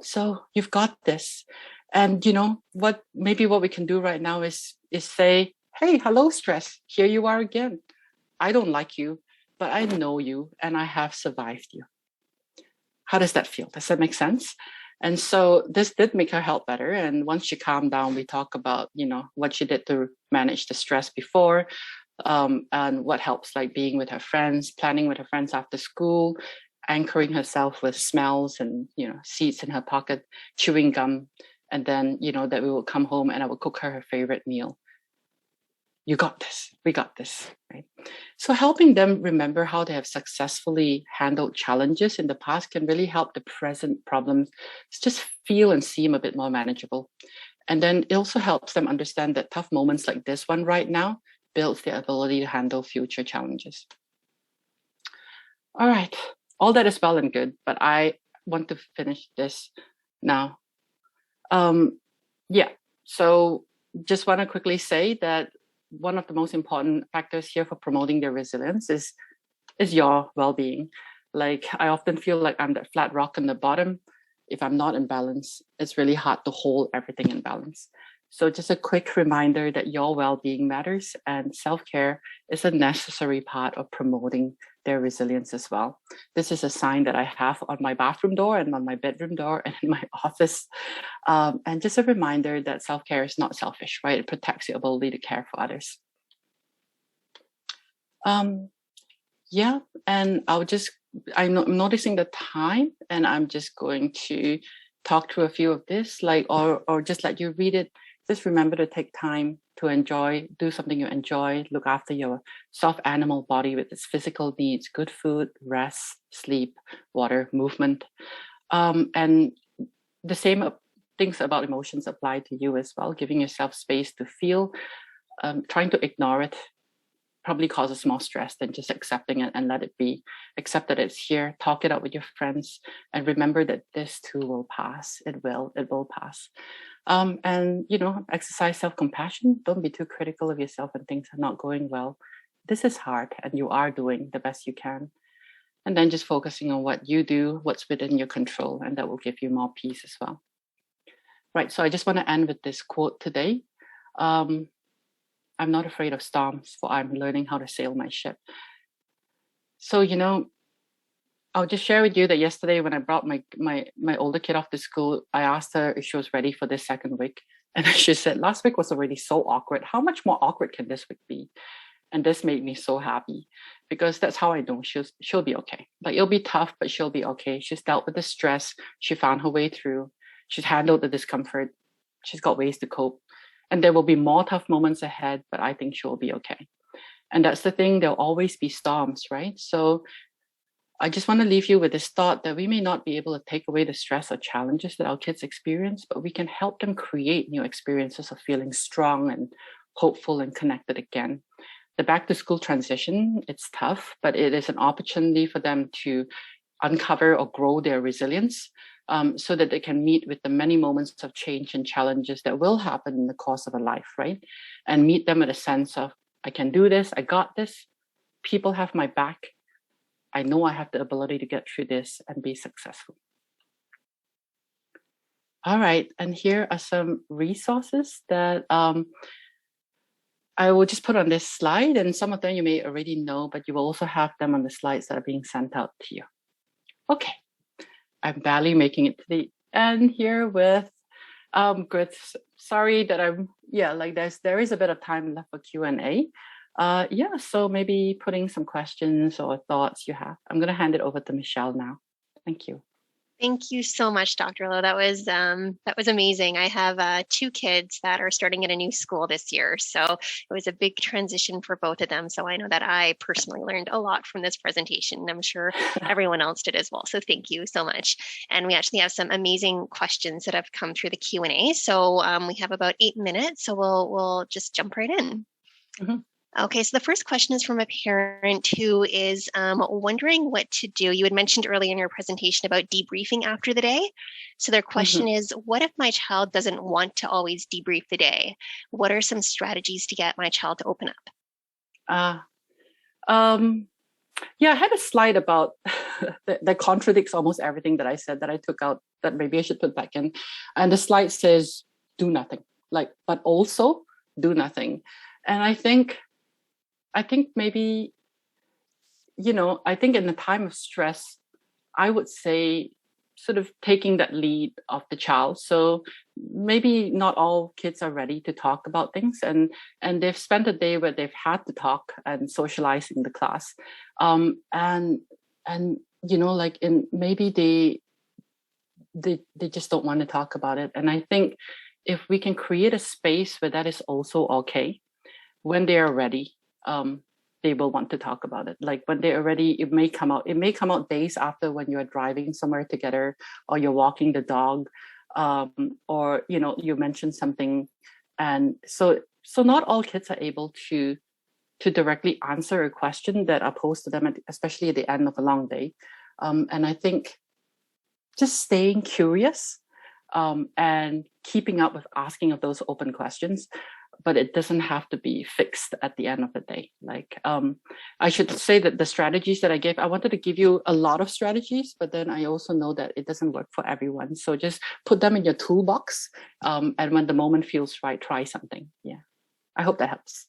So you've got this. And what we can do right now is say, hey, hello, stress. Here you are again. I don't like you, but I know you and I have survived you. How does that feel? Does that make sense? And so this did make her health better. And once she calmed down, we talk about, what she did to manage the stress before, and what helps, like being with her friends, planning with her friends after school, anchoring herself with smells and, seeds in her pocket, chewing gum. And then, that we will come home and I will cook her favorite meal. You got this. We got this, right? So helping them remember how they have successfully handled challenges in the past can really help the present problems just feel and seem a bit more manageable. And then it also helps them understand that tough moments like this one right now builds their ability to handle future challenges. All right. All that is well and good, but I want to finish this now. Yeah. So just want to quickly say that one of the most important factors here for promoting their resilience is your well-being. Like I often feel like I'm that flat rock in the bottom. If I'm not in balance, it's really hard to hold everything in balance. So just a quick reminder that your well-being matters and self-care is a necessary part of promoting their resilience as well. This is a sign that I have on my bathroom door and on my bedroom door and in my office. And just a reminder that self-care is not selfish, right? It protects your ability to care for others. Yeah, and I'm noticing the time and I'm just going to talk through a few of this, like, or just let you read it. Just remember to take time to enjoy, do something you enjoy, look after your soft animal body with its physical needs, good food, rest, sleep, water, movement. And the same things about emotions apply to you as well, giving yourself space to feel, trying to ignore it probably causes more stress than just accepting it and let it be. Accept that it's here, talk it out with your friends, and remember that this too will pass. It will pass. And, exercise self-compassion. Don't be too critical of yourself when things are not going well. This is hard and you are doing the best you can. And then just focusing on what you do, what's within your control, and that will give you more peace as well. Right, so I just want to end with this quote today. I'm not afraid of storms, for I'm learning how to sail my ship. So, I'll just share with you that yesterday when I brought my older kid off to school, I asked her if she was ready for this second week. And she said, last week was already so awkward. How much more awkward can this week be? And this made me so happy because that's how I know she'll be okay. Like it'll be tough, but she'll be okay. She's dealt with the stress. She found her way through. She's handled the discomfort. She's got ways to cope. And there will be more tough moments ahead, but I think she'll be okay. And that's the thing. There'll always be storms, right? So I just want to leave you with this thought that we may not be able to take away the stress or challenges that our kids experience, but we can help them create new experiences of feeling strong and hopeful and connected again. The back to school transition, it's tough, but it is an opportunity for them to uncover or grow their resilience, so that they can meet with the many moments of change and challenges that will happen in the course of a life, right? And meet them with a sense of, I can do this, I got this, people have my back, I know I have the ability to get through this and be successful. All right, and here are some resources that I will just put on this slide, and some of them you may already know, but you will also have them on the slides that are being sent out to you. Okay, I'm barely making it to the end here with good. Sorry that there is a bit of time left for Q&A. So maybe putting some questions or thoughts you have. I'm going to hand it over to Michelle now. Thank you. Thank you so much, Dr. Lowe. That was amazing. I have 2 kids that are starting at a new school this year, so it was a big transition for both of them. So I know that I personally learned a lot from this presentation, and I'm sure everyone else did as well. So thank you so much. And we actually have some amazing questions that have come through the Q&A. So we have about 8 minutes, so we'll just jump right in. Mm-hmm. Okay, so the first question is from a parent who is wondering what to do. You had mentioned earlier in your presentation about debriefing after the day. So their question is, what if my child doesn't want to always debrief the day? What are some strategies to get my child to open up? I had a slide about that contradicts almost everything that I said that I took out that maybe I should put back in. And the slide says, do nothing, but also do nothing. And I think maybe, I think in the time of stress, I would say sort of taking that lead of the child. So maybe not all kids are ready to talk about things, and they've spent a day where they've had to talk and socialize in the class. Maybe they just don't want to talk about it. And I think if we can create a space where that is also okay, when they are ready, they will want to talk about it. Like when they are ready, it may come out days after, when you're driving somewhere together, or you're walking the dog, or you mentioned something. And so not all kids are able to directly answer a question that are posed to them, especially at the end of a long day. And I think just staying curious, and keeping up with asking of those open questions, but it doesn't have to be fixed at the end of the day. I should say that the strategies that I gave, I wanted to give you a lot of strategies, but then I also know that it doesn't work for everyone. So just put them in your toolbox, and when the moment feels right, try something. Yeah, I hope that helps.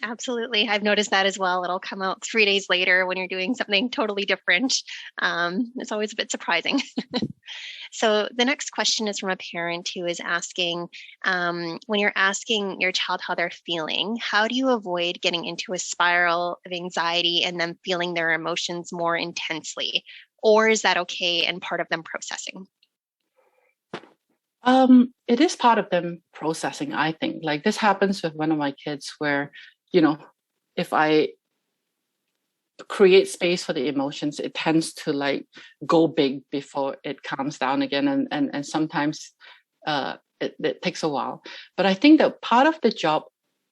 Absolutely. I've noticed that as well. It'll come out 3 days later when you're doing something totally different. It's always a bit surprising. So the next question is from a parent who is asking, when you're asking your child how they're feeling, how do you avoid getting into a spiral of anxiety and them feeling their emotions more intensely? Or is that okay and part of them processing? It is part of them processing, I think. Like this happens with one of my kids where, if I create space for the emotions, it tends to go big before it calms down again. And sometimes it takes a while. But I think that part of the job,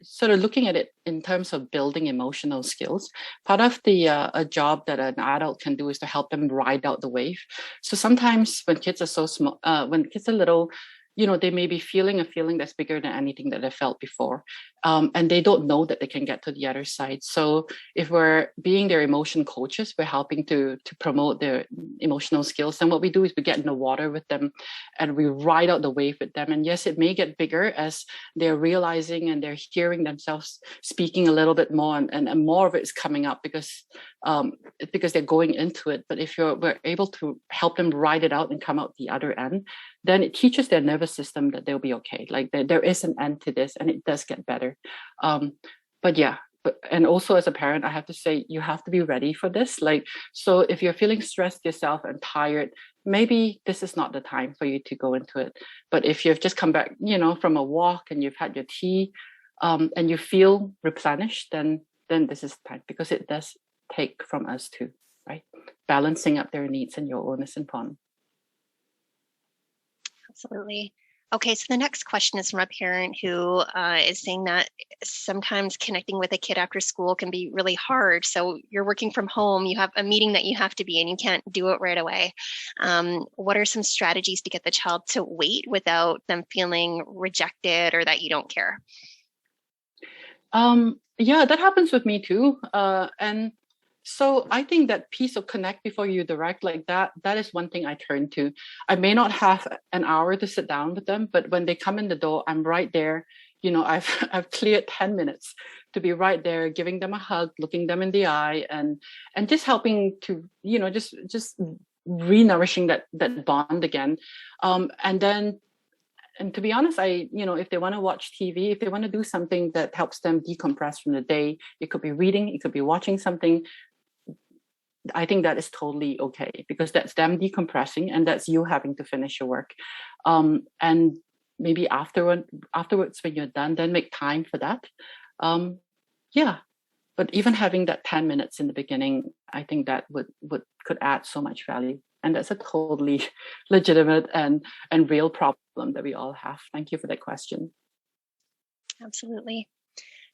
sort of looking at it in terms of building emotional skills, part of the a job that an adult can do is to help them ride out the wave. So sometimes when kids are so small, when kids are little, they may be feeling a feeling that's bigger than anything that they felt before. And they don't know that they can get to the other side. So if we're being their emotion coaches, we're helping to promote their emotional skills. And what we do is we get in the water with them and we ride out the wave with them. And yes, it may get bigger as they're realizing and they're hearing themselves speaking a little bit more, and more of it is coming up because they're going into it. But if we're able to help them ride it out and come out the other end, then it teaches their nervous system that they'll be okay. Like there is an end to this, and it does get better. And also as a parent, I have to say, you have to be ready for this. So if you're feeling stressed yourself and tired, maybe this is not the time for you to go into it. But if you've just come back, from a walk and you've had your tea, and you feel replenished, then this is the time, because it does take from us too. right? Balancing up their needs and your own is important. Absolutely. Okay, so the next question is from a parent who is saying that sometimes connecting with a kid after school can be really hard. So you're working from home, you have a meeting that you have to be in, you can't do it right away. What are some strategies to get the child to wait without them feeling rejected or that you don't care? Yeah, that happens with me too. And so I think that piece of connect before you direct, like that is one thing I turn to. I may not have an hour to sit down with them, but when they come in the door, I'm right there. I've I've cleared 10 minutes to be right there, giving them a hug, looking them in the eye, and just helping to, just re-nourishing that bond again. And then and to be honest, if they want to watch TV, if they want to do something that helps them decompress from the day, it could be reading, it could be watching something. I think that is totally okay because that's them decompressing and that's you having to finish your work. And maybe afterwards, when you're done, then make time for that. Yeah. But even having that 10 minutes in the beginning, I think that could add so much value. And that's a totally legitimate and real problem that we all have. Thank you for that question. Absolutely.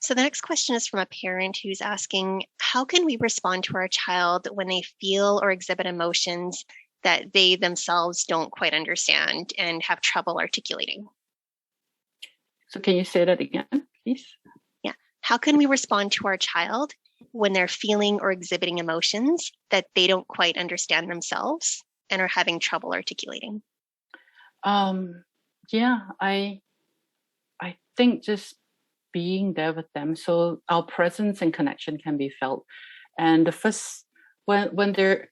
So the next question is from a parent who's asking, how can we respond to our child when they feel or exhibit emotions that they themselves don't quite understand and have trouble articulating? So can you say that again, please? Yeah. How can we respond to our child when they're feeling or exhibiting emotions that they don't quite understand themselves and are having trouble articulating? Yeah, I think just being there with them, so our presence and connection can be felt. And the first, when we're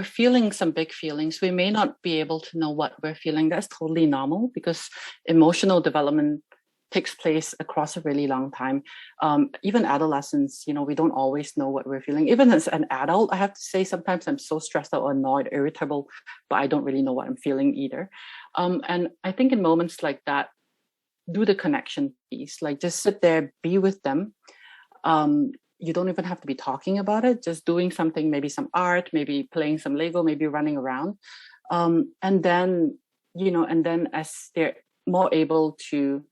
feeling some big feelings, we may not be able to know what we're feeling. That's totally normal because emotional development takes place across a really long time. Even adolescents, we don't always know what we're feeling. Even as an adult, I have to say sometimes I'm so stressed out, or annoyed, irritable, but I don't really know what I'm feeling either. And I think in moments like that, do the connection piece, like just sit there, be with them. You don't even have to be talking about it, just doing something, maybe some art, maybe playing some Lego, maybe running around. And then, as they're more able to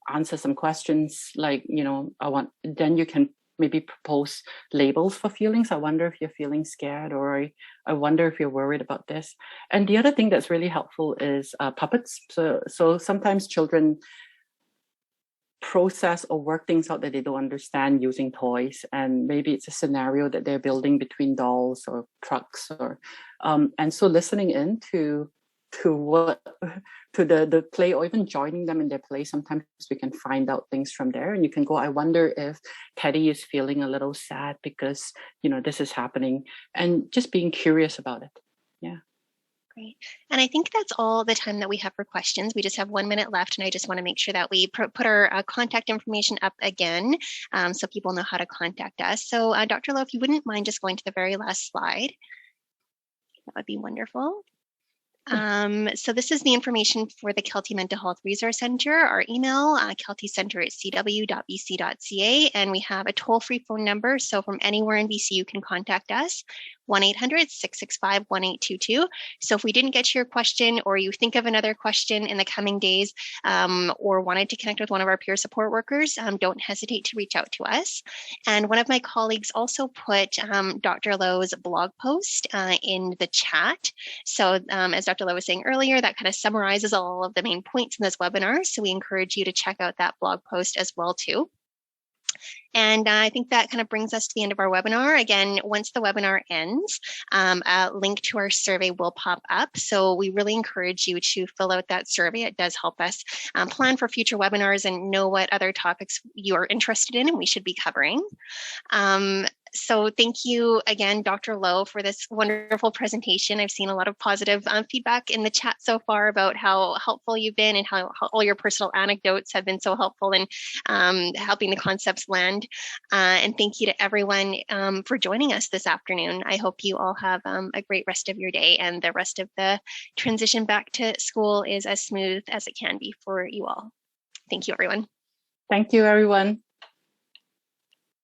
answer some questions, like, then you can maybe propose labels for feelings. I wonder if you're feeling scared, or I wonder if you're worried about this. And the other thing that's really helpful is puppets. So sometimes children process or work things out that they don't understand using toys, and maybe it's a scenario that they're building between dolls or trucks, or and so listening in to what to the play, or even joining them in their play, sometimes we can find out things from there. And you can go, I wonder if Teddy is feeling a little sad because this is happening, and just being curious about it. Yeah. Great. And I think that's all the time that we have for questions. We just have 1 minute left, and I just want to make sure that we put our contact information up again so people know how to contact us. So Dr. Lowe, if you wouldn't mind just going to the very last slide, that would be wonderful. So this is the information for the Kelty Mental Health Resource Center. Our email, keltycenter@cw.bc.ca, and we have a toll-free phone number. So from anywhere in BC, you can contact us, 1-800-665-1822. So if we didn't get to your question, or you think of another question in the coming days, or wanted to connect with one of our peer support workers, don't hesitate to reach out to us. And one of my colleagues also put Dr. Lowe's blog post in the chat. So as Dr. Lowe was saying earlier, that kind of summarizes all of the main points in this webinar. So we encourage you to check out that blog post as well too. And I think that kind of brings us to the end of our webinar. Again, once the webinar ends, a link to our survey will pop up. So we really encourage you to fill out that survey. It does help us plan for future webinars and know what other topics you are interested in and we should be covering. So thank you again, Dr. Lowe, for this wonderful presentation. I've seen a lot of positive feedback in the chat so far about how helpful you've been and how all your personal anecdotes have been so helpful in helping the concepts land. And thank you to everyone for joining us this afternoon. I hope you all have a great rest of your day, and the rest of the transition back to school is as smooth as it can be for you all. Thank you, everyone. Thank you, everyone.